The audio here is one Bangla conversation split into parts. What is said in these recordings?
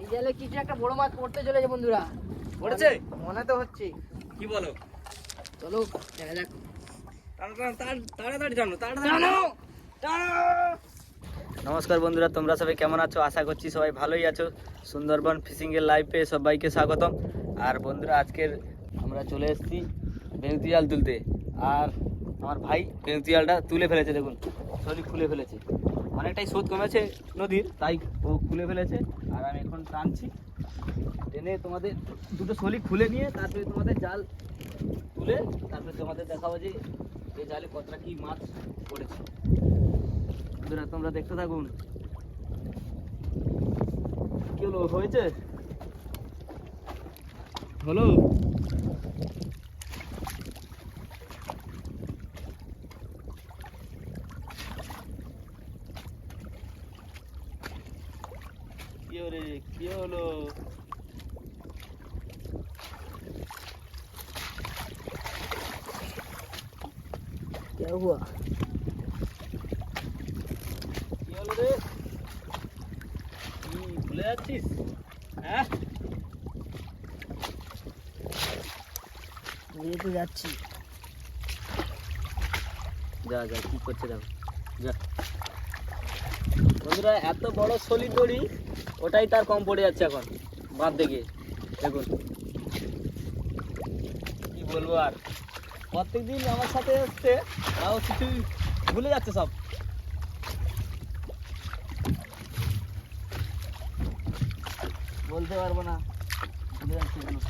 এই জালে কিছু একটা বড় মাছ পড়তে চলেছে বন্ধুরা। পড়েছে মনে তো হচ্ছে। কি বলো? চলো দেখা যাক। তাড়াতাড়ি জানো, নমস্কার বন্ধুরা, তোমরা সবাই কেমন আছো? আশা করছি সবাই ভালোই আছো। সুন্দরবন ফিশিং এর লাইভে সবাইকে স্বাগতম। আর বন্ধুরা, আজকের আমরা চলে এসেছি বেংতি জাল তুলতে। আর আমার ভাই বেংতি জালটা তুলে ফেলেছে, দেখুন সলি খুলে ফেলেছে। অনেকটাই স্রোত কমেছে নদীর, তাই ও খুলে ফেলেছে। আর আমি এখন টানছি, টেনে তোমাদের দুটো সলি খুলে নিয়ে তারপরে তোমাদের জাল তুলে তারপরে তোমাদের দেখাবো যে এই জালে কতটা কি মাছ পড়েছে। বন্ধুরা তোমরা দেখতে থাকুন। কি হলো, হয়েছে? হলো কি হলো রে, কি হলো? क्या हुआ? কি হলো রে? কি ভুলে যাচ্ছিস? হ্যাঁ, ये तो যাচ্ছি। যা যা, কি করছে দেখো, যা। বন্ধুরা, এত বড় সলিড দড়ি, ওটাই তার কম পড়ে যাচ্ছে এখন বাদ দেখে। দেখুন কি বলবো আর, প্রত্যেকদিন আমার সাথে এসছে, তাও কিছু ভুলে যাচ্ছে সব। বলতে পারবো না, ভুলে যাচ্ছে এগুলো।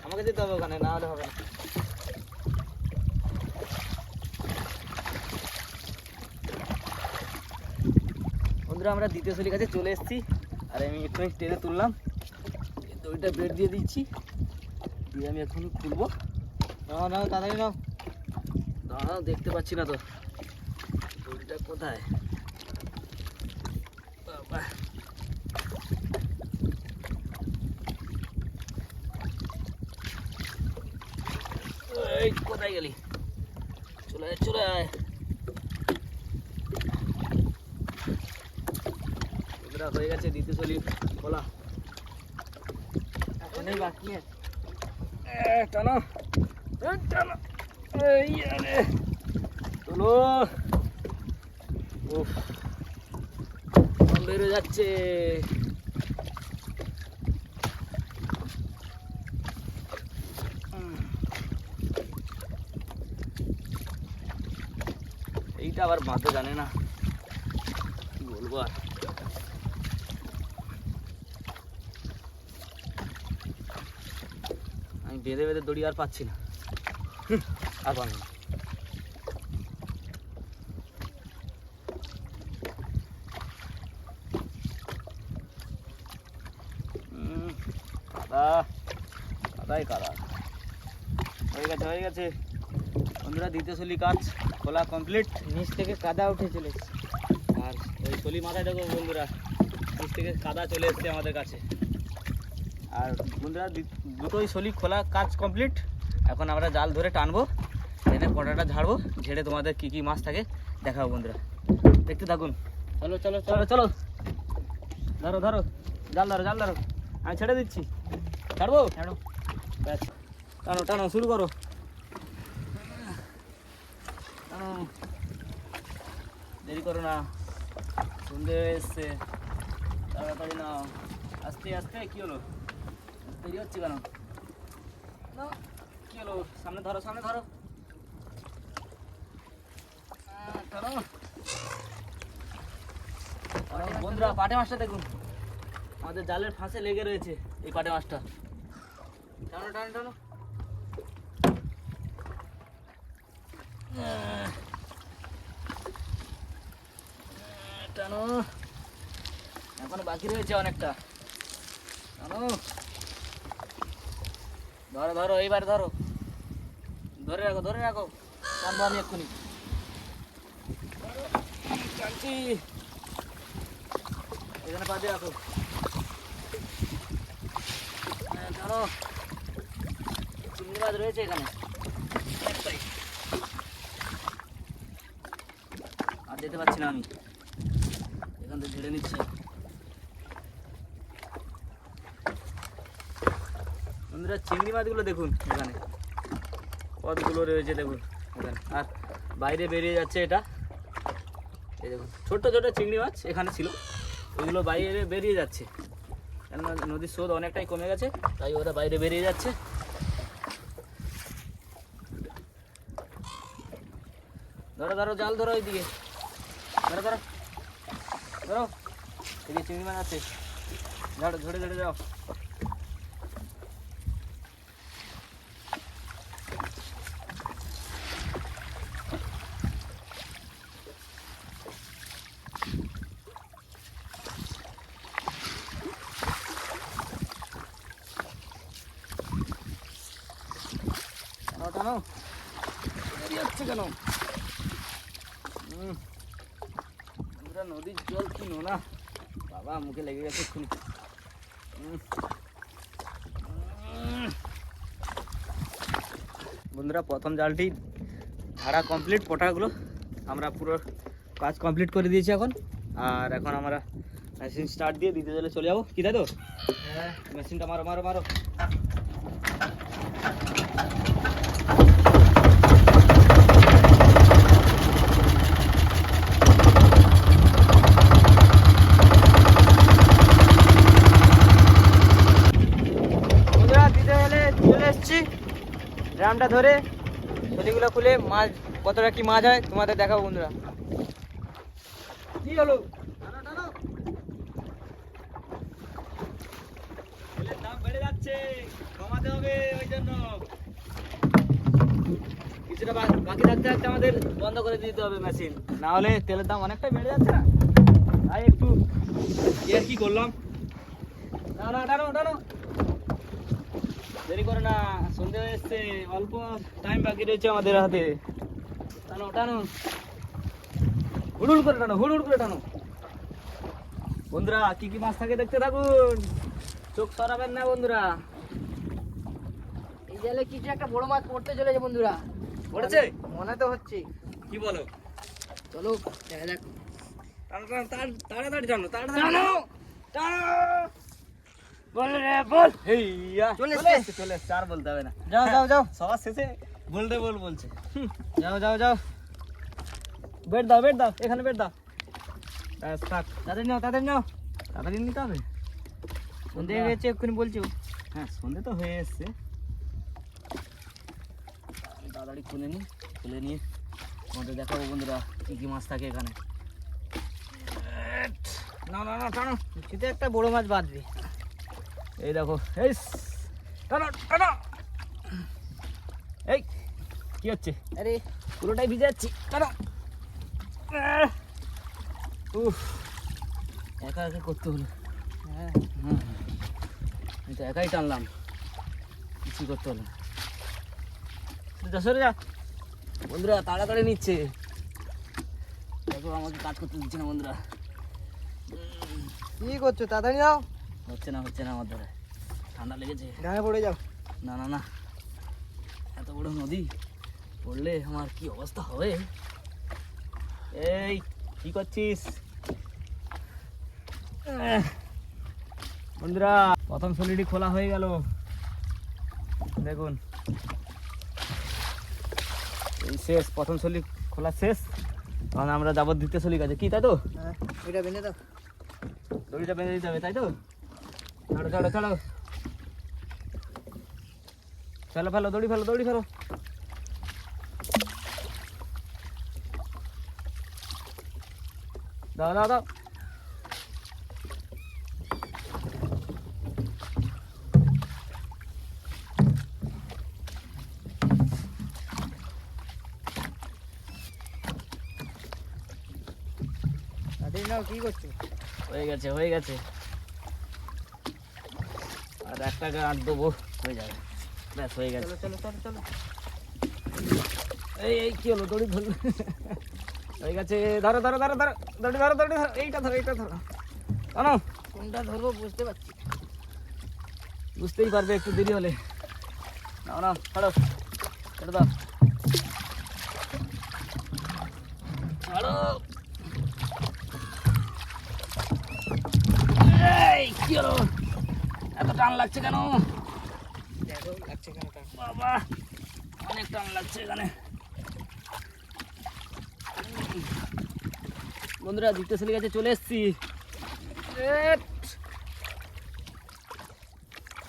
আমাকে যেতে হবে ওখানে, না হলে হবে না। বন্ধুরা, আমরা দ্বিতীয় সলির কাছে চলে এসেছি। আর আমি এক্ষুনি টেনে তুললাম, দড়িটা বেড দিয়ে দিচ্ছি, দিয়ে আমি এখনই খুলবো। নাও নাও, তাড়াতাড়ি নাও। দাঁড়াও, দেখতে পাচ্ছি না তো দড়িটা কোথায়। বাবা, এই কোথায় গেলি? চলে আয়, চলে আয়। বন্ধুরা, হয়ে গেছে দ্বিতীয় সলি খোলা। এখনই বাকি আছে। টানো টানো, এই আরে তোলো। উফ, কম বেরো যাচ্ছে। এইটা আবার বাঁধতে জানে না, কি বলবো আর। আমি বেঁধে বেঁধে দড়ি আর পাচ্ছি না, আর বাঁধব না। কাদা কাদাই কাদা। হয়ে গেছে, হয়ে গেছে বন্ধুরা, দ্বিতীয় সলি কাজ খোলা কমপ্লিট। নিচ থেকে কাদা উঠে চলেছে। আর ওই সলি মাথায় দেখো বন্ধুরা, নিচ থেকে কাদা চলে এসছে আমাদের কাছে। আর বন্ধুরা, দুটোই সলি খোলা কাজ কমপ্লিট। এখন আমরা জাল ধরে টানবো, টেনে কটাটা ঝাড়বো, ঝেড়ে তোমাদের কি কি মাছ থাকে দেখাবো। বন্ধুরা দেখতে থাকুন। চলো চলো চলো চলো, ধরো ধরো, জাল ধরো, জাল ধরো, আমি ছেড়ে দিচ্ছি। ছাড়বো, ছাড়ো। ব্যাস, টানো টানো, শুরু করো। টানো, দেরি করো না, সন্ধে এসছে, তাড়াতাড়ি নাও। আস্তে আস্তে, কি হলো, দেরি হচ্ছে কেন? নাও, কি হলো, সামনে ধরো, সামনে ধরো। টানো। বন্ধুরা, পাটে মাছটা দেখুন, আমাদের জালের ফাঁসে লেগে রয়েছে এই পাটে মাছটা। টানো টানো টানো। টানো, এখনো বাকি রয়েছে অনেকটা। টানো, ধরো ধরো, এইবার ধরো, ধরে রাখো, ধরে রাখো, টানবো আমি এক্ষুনি। টানছি, এখানে পা দিয়ে রাখো। টানো, চিংড়ি মাছ রয়েছে এখানে অনেকটাই। আর যেতে পারছি না আমি, এখান থেকে ঝেড়ে নিচ্ছি। বন্ধুরা চিংড়ি মাছগুলো দেখুন এখানে কতগুলো রয়েছে দেখুন এখানে, আর বাইরে বেরিয়ে যাচ্ছে এটা। এই দেখুন ছোট্ট ছোট চিংড়ি মাছ এখানে ছিল, ওইগুলো বাইরে বেরিয়ে যাচ্ছে, কেননা নদীর স্রোত অনেকটাই কমে গেছে, তাই ওরা বাইরে বেরিয়ে যাচ্ছে। ধরো ধরো জাল ধরো, ওইদিকে ধরো ধরো ধরো, এদিকে চিংড়ি মাছ আছে, ধরো ধরে ধরে যাও। টানো টানো, বেরিয়ে যাচ্ছে কেন? পুরা নদীর জল কি নোনা, বাবা মুখে লেগে গেছে এক্ষুনি। বন্ধুরা প্রথম জালটি ঝাড়া কমপ্লিট, পটাগুলো আমরা পুরো কাজ কমপ্লিট করে দিয়েছি এখন। আর এখন আমরা মেশিন স্টার্ট দিয়ে দিতে জলে চলে যাবো, কি তাই তো? হ্যাঁ, মেশিনটা মারো মারো মারো। ড্রামটা ধরে সলিগুলো খুলে মাছ কতটা কি মাছ হয় তোমাদের দেখাবো বন্ধুরা। কি হলো? তেলের দাম বেড়ে যাচ্ছে, কমাতে হবে, ওই জন্য কিছুটা বাকি থাকতে থাকতে আমাদের বন্ধ করে দিতে হবে মেশিন, না হলে তেলের দাম অনেকটাই বেড়ে যাচ্ছে না। তাই একটু কি করলাম, না না টানো টানো, দেরি করে না, সন্ধ্যে হয়ে এসছে, অল্প টাইম বাকি রয়েছে আমাদের হাতে। টানো টানো, হুড়ুড় করে টানো, হুড়ুড় করে টানো। বন্ধুরা কি কি মাছ থাকে দেখতে থাকুন, চোখ সরাবেন না বন্ধুরা। এই জালে কিছু একটা বড় মাছ পড়তে চলেছে বন্ধুরা, পড়েছে মনে তো হচ্ছে। কি বলো? চলো দেখা যাক। টানো টানো, তাড়াতাড়ি টানো, তাড়াতাড়ি টানো, টানো। বল রে বল। হেইয়া চলে চলে এসছে। এসছে, চলে এসছে, আর বলতে হবে না। যাও যাও যাও, সবার শেষে বলতে বলছে। যাও যাও যাও, বেড দাও, বেড দাও, এখানে বেড দাও। ব্যাস থাক, তাড়াতাড়ি নাও তাড়াতাড়ি নাও। তাড়াতাড়ি নিতে হবে। সন্ধে হয়ে গেছে এক্ষুনি বলছি। হ্যাঁ সন্ধে তো হয়ে এসছে, তাড়াতাড়ি খুলে নিই, খুলে নিয়ে তোমাদের দেখাবো বন্ধুরা কি কি মাছ থাকে এখানে। না না না টানো, কিছুতে একটা বড় মাছ বাঁধবে। এই দেখো, এই টানো টানো। এই কি হচ্ছে? আরে পুরোটাই ভিজে যাচ্ছি, টানো। উফ, একা একা করতে হলো। হ্যাঁ, হুম, আমি তো একাই টানলাম, কিছু করতে হলো। যা সরে যা, বন্ধুরা তাড়াতাড়ি নিচ্ছে, দেখো আমাকে কাজ করতে দিচ্ছে না বন্ধুরা। কি করছো? তাড়াতাড়ি নাও, হচ্ছে না আমার দ্বারা, ঠান্ডা লেগেছে। ডাঙে পড়ে যাও। না না না, এত বড় নদী পড়লে আমার কি অবস্থা হবে। এই কি করছিস? বন্ধুরা প্রথম সলিটি খোলা হয়ে গেল, দেখুন এই শেষ, প্রথম সলি খোলা শেষ। তখন আমরা যাবো দ্বিতীয় সলি কাছে, কি তাই তো? হ্যাঁ, এটা বেঁধে দাও। দড়িটা বেঁধে দিতে হবে তাই তো? চলো চলো চলো, ফেলো ফেলো, দড়ি ফেলো, দড়ি ফেলো। দাও দাও দাও। তাড়াতাড়ি নাও, কি করছো? হয়ে গেছে হয়ে গেছে, আর একটা গাঁট দেবো, হয়ে যাবে, ব্যাস হয়ে গেছে। চলো চলো চলো চলো। এই কি হলো, দড়ি ধরলো, হয়ে গেছে। ধরো ধরো ধরো ধরো, দড়ি ধরো, দড়ি ধরো, এইটা ধরো, এইটা ধরো। জানো কোনটা ধরবো বুঝতে পারছি। বুঝতেই পারবে একটু দেরি হলে। নাও নাও, ছাড়ো, ছেড়ে দাও, ছাড়ো। এই কি হলো, এত টান লাগছে কেন? লাগছে কেন টান? বাবা অনেক টান লাগছে এখানে। বন্ধুরা দ্বিতীয় ছেলে কাছে চলে এসছি।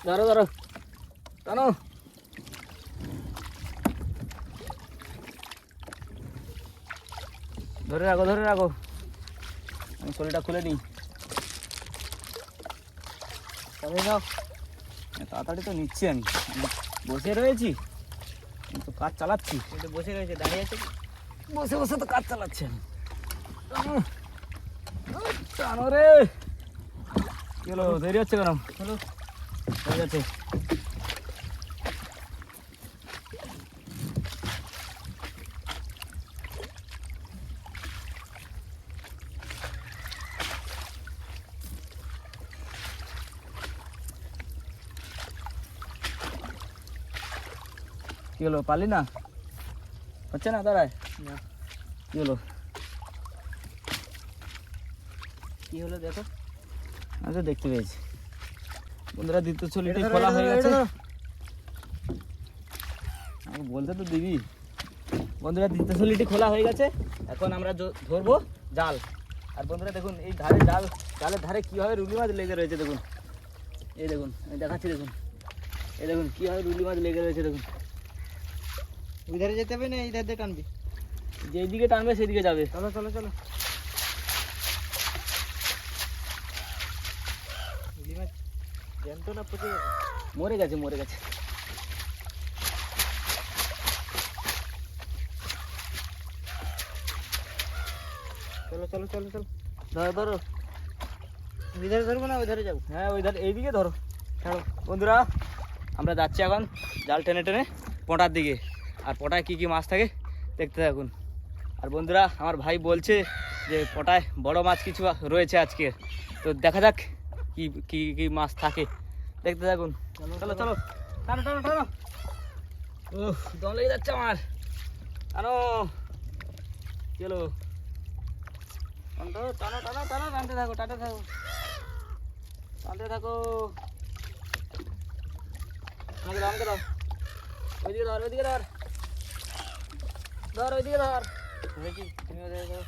ধরো ধরো টানো। ধরে রাখো ধরে রাখো, আমি শরীরটা খুলে নিই। তবে নাও। তাড়াতাড়ি তো নিচ্ছি, আমি বসে রয়েছি, আমি তো কাজ চালাচ্ছি। কিন্তু বসে রয়েছে, দাঁড়িয়ে আছে কি? বসে বসে তো কাজ চালাচ্ছি আমি। টানো টানো রে। কি হলো, দেরি হচ্ছে কেন? হলো হয়ে গেছে। কি হলো, পারলি না? হচ্ছে না, দাঁড়ায়। না। কি হলো? কি হলো দেখো। আমি তো দেখতে পেয়েছি। বন্ধুরা দ্বিতীয় ছলিটি এটা ধরো, খোলা এটা হয়ে ধরো, গেছে। এটা ধরো। আমাকে বলতে তো দিবি। বন্ধুরা দ্বিতীয় ছলিটি খোলা হয়ে গেছে। এখন আমরা ধরবো জাল। আর বন্ধুরা দেখুন এই ধারে জালের ধারে কীভাবে রুলি মাছ লেগে রয়েছে দেখুন। এই দেখুন, আমি দেখাচ্ছি দেখুন। এই দেখুন কীভাবে রুলি মাছ লেগে রয়েছে দেখুন। ওই ধারে যেতে হবে না এই ধার দিয়ে টানবি? যেদিকে টানবে সেদিকে যাবে। চলো চলো চলো। ইলি মাছ জ্যান্ত না পচে গেছে? মরে গেছে মরে গেছে। চলো চলো চলো চলো। ধরো ধরো। ওই ধারে ধরবো না ওই ধারে যাবো? হ্যাঁ ওই ধারে, এইদিকে ধরো। ছাড়ো বন্ধুরা, আমরা যাচ্ছি এখন জাল টেনে টেনে পটার দিকে। আর পটায় কী কী মাছ থাকে দেখতে থাকুন। আর বন্ধুরা আমার ভাই বলছে যে পটায় বড় মাছ কিছু রয়েছে আজকে, তো দেখা যাক কি কি কি মাছ থাকে, দেখতে থাকুন। চলো চলো চলো টানো টানো টানো। ও দম লেগে যাচ্ছে আমার। টানো। কি হলো? টানো টানো টানো টানো, টানতে থাকো টানতে থাকো টানতে থাকো। আমাকে দাও আমাকে দাও। ওইদিকে ধর ওইদিকে ধর ধর ওইদিকে ধর। দেখি তুমি ওই ধারে ধরো।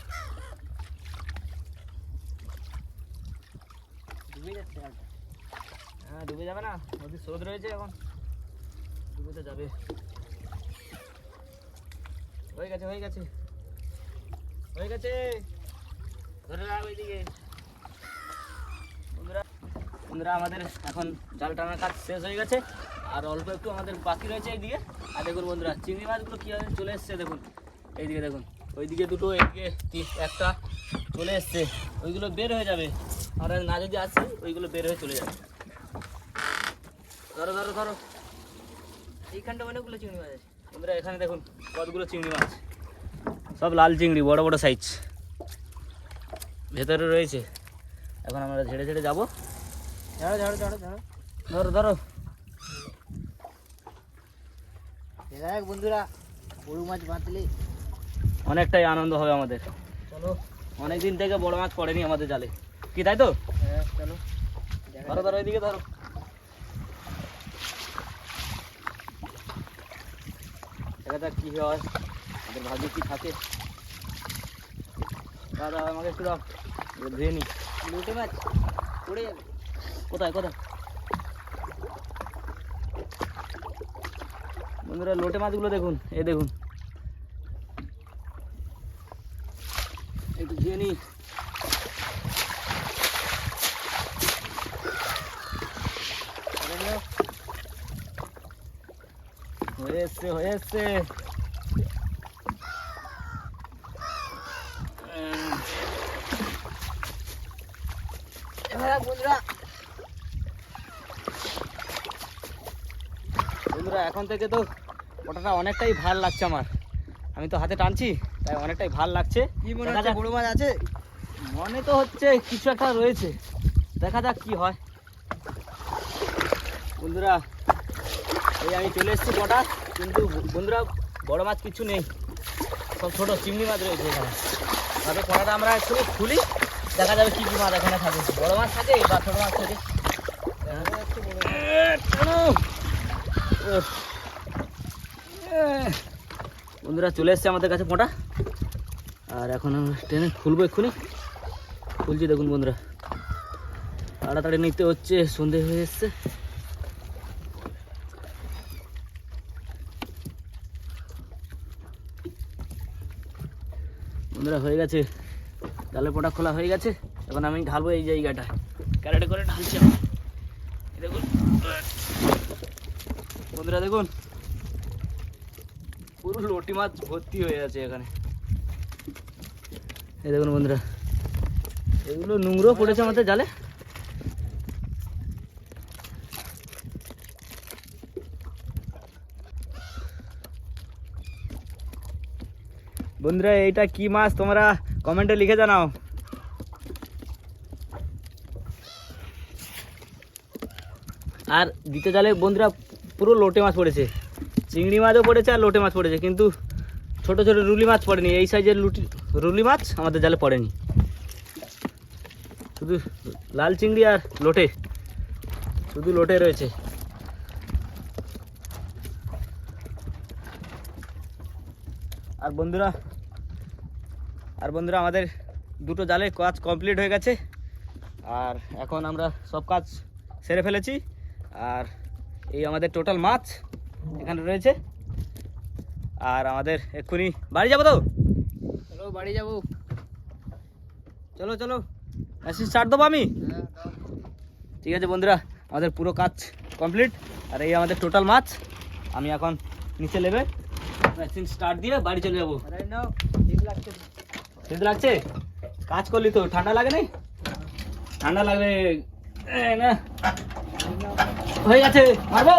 ডুবে যাচ্ছে জালটা। হ্যাঁ ডুবে যাবে না, নদীর স্রোত রয়েছে এখন, ডুবে তো যাবে। হয়ে গেছে হয়ে গেছে হয়ে গেছে। ধরে রাখ ওইদিকে। বন্ধুরা বন্ধুরা আমাদের এখন জাল টানার কাজ শেষ হয়ে গেছে, আর অল্প একটু আমাদের বাকি রয়েছে এইদিকে। আর দেখুন বন্ধুরা চিংড়ি মাছগুলো কীভাবে চলে এসছে দেখুন। এইদিকে দেখুন, ওইদিকে দুটো, এইদিকে একটা চলে এসছে। ওইগুলো বের হয়ে যাবে, আমরা না যদি আসি ওইগুলো বের হয়ে চলে যাবে। ধরো ধরো ধরো। এইখানটা অনেকগুলো চিংড়ি মাছ আছে। বন্ধুরা এখানে দেখুন কতগুলো চিংড়ি মাছ, সব লাল চিংড়ি, বড় বড় সাইজ ভেতরে রয়েছে। এখন আমরা ঝেড়ে ঝেড়ে যাবো। ঝাড়ো ঝাড়ো ঝাড়ো ঝাড়ো। ধরো ধরো। দেখ বন্ধুরা, বড় মাছ বাঁধলে অনেকটাই আনন্দ হবে আমাদের। চলো। অনেক দিন থেকে বড় মাছ পড়েনি আমাদের জালে, কি তাই তো? হ্যাঁ চলো। ধরো ধরো এদিকে ধরো। দেখা যাক কি হয়, আমাদের ভাগ্যে কি থাকে। দাদা আমাকে একটু দাও, এবার ধুয়ে নি। লুটে মাছ পড়ে যাবে। কোথায় কোথায়? বন্ধুরা লোটে মাছগুলো দেখুন, এই দেখুন, একটু ধুয়ে নি। হয়ে এসছে হয়ে এসছে। বন্ধুরা বন্ধুরা এখন থেকে তো ওটাটা অনেকটাই ভাল লাগছে আমার, আমি তো হাতে টানছি তাই অনেকটাই ভাল লাগছে। কি মনে দেখা হচ্ছে, যাক। বড় মাছ আছে? মনে তো হচ্ছে কিছু একটা রয়েছে, দেখা যাক কি হয়। বন্ধুরা এই আমি চলে এসেছি কটা, কিন্তু বন্ধুরা বড় মাছ কিছু নেই, সব ছোটো চিংড়ি মাছ রয়েছে এখানে। তবে কড়াটা আমরা একটু খুলি, দেখা যাবে কী কী মাছ এখানে থাকে, বড় মাছ থাকে বা ছোটো মাছ থাকে। ও বন্ধুরা চলে এসছে আমাদের কাছে পোঁটা, আর এখন আমরা টেনে খুলবো এক্ষুনি। খুলছি দেখুন বন্ধুরা, তাড়াতাড়ি নিতে হচ্ছে, সন্ধে হয়ে এসছে। বন্ধুরা হয়ে গেছে, জালের পোঁটা খোলা হয়ে গেছে। এখন আমি ঢালবো এই জায়গাটা, ক্যারেটে করে ঢালছি আমি। এই দেখুন বন্ধুরা, দেখুন পুরো লটি মাছ ভর্তি হয়ে আছে এখানে। এই দেখুন বন্ধুরা, এগুলো নোংরো পড়েছে আমাদের জালে। বন্ধুরা এইটা কি মাছ তোমরা কমেন্টে লিখে জানাও। আর দ্বিতীয় জালে বন্ধুরা পুরো লোটে মাছ পড়েছে, চিংড়ি মাছও পড়েছে আর লোটে মাছ পড়েছে, কিন্তু ছোট ছোট রুলি মাছ পড়েনি। এই সাইজের রুলি মাছ আমাদের জালে পড়েনি, শুধু লাল চিংড়ি আর লোটে, শুধু লোটে রয়েছে। আর বন্ধুরা আমাদের দুটো জালে কাজ কমপ্লিট হয়ে গেছে, আর এখন আমরা সব কাজ সেরে ফেলেছি। আর এই আমাদের টোটাল মাছ এখানে রয়েছে, আর আমাদের এক্ষুনি বাড়ি যাবো। তো চলো বাড়ি যাবো, চলো চলো মেশিন স্টার্ট দেবো আমি। ঠিক আছে বন্ধুরা, আমাদের পুরো কাজ কমপ্লিট, আর এই আমাদের টোটাল মাছ। আমি এখন নিচে নেবে মেশিন স্টার্ট দিয়ে বাড়ি চলে যাবো। শীত লাগছে, কাজ করলি তো ঠান্ডা লাগে না? ঠান্ডা লাগবে না, হয়ে গেছে, মারবো।